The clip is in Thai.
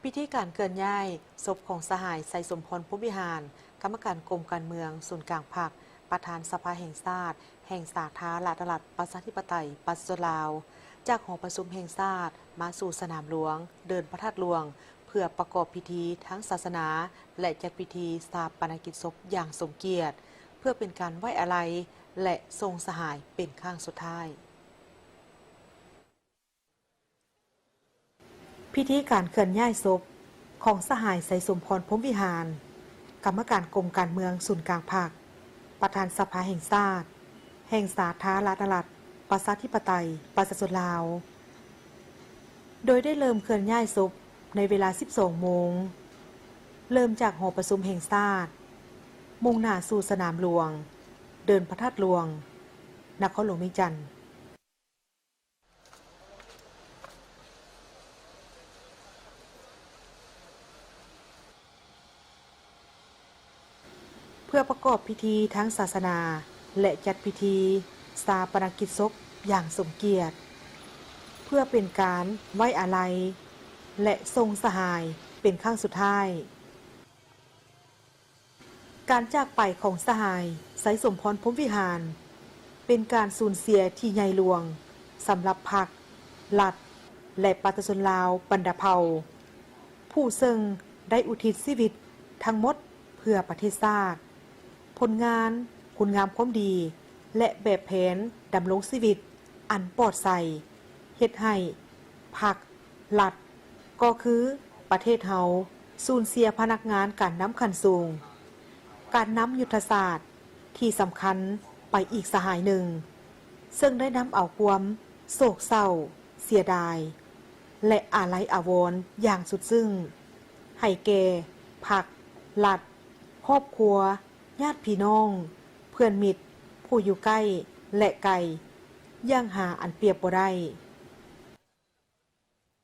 พิธีการเคลื่อนย้ายศพของสหายไสสมพรพุทธวิหารกรรมการกรมการเมืองศูนย์กลางพรรคประธานสภาแห่งชาติแห่งสาธารณรัฐประชาธิปไตยประชาชนลาวจากหอประชุมแห่งชาติมาสู่สนามหลวงเดินพระธาตุหลวงเพื่อประกอบพิธีทั้งศาสนาและจัดพิธีสถาปนกิจศพอย่างสมเกียรติเพื่อเป็นการไว้อาลัยและทรงสหายเป็นครั้งสุดท้ายพิธีการเคลื่อนย้ายศพของสหายไสสมพรพรหมวิหารกรรมการกรมการเมืองศูนย์กลางพรรคประธานสภาแห่งชาติแห่งสาธารณรัฐประชาธิปไตยประชาชนลาวโดยได้เริ่มเคลื่อนย้ายศพในเวลา 12 โมงเริ่มจากหอประชุมแห่งชาติมุ่งหน้าสู่สนามหลวงเดินพระธาตุหลวงนครหลวงเวียงจันทน์เพื่อประกอบพิธีทั้งศาสนาและจัดพิธีสถาปนกิจศพอย่างสมเกียรติเพื่อเป็นการไว้อาลัยและทรงสหายเป็นครั้งสุดท้ายการจากไปของสหายไสสมพรพรหมวิหารเป็นการสูญเสียที่ใหญ่หลวงสำหรับพรรครัฐและประชาชนลาวบรรดาเผ่าผู้ซึ่งได้อุทิศชีวิตทั้งหมดเพื่อประเทศชาติผลงานคุณงามความดีและแบบแผนดำรงชีวิตอันปลอดภัยเฮ็ดให้พรรครัฐก็คือประเทศเฮาสูญเสียพนักงานการนำขั้นสูงการนำยุทธศาสตร์ที่สำคัญไปอีกสหายหนึ่งซึ่งได้นำเอาความโศกเศร้าเสียดายและอาลัยอาวรณ์อย่างสุดซึ้งให้แก่พรรครัฐครอบครัวญาติพี่น้องเพื่อนมิตรผู้อยู่ใกล้และไกลอย่างหาอันเปรียบบ่ได้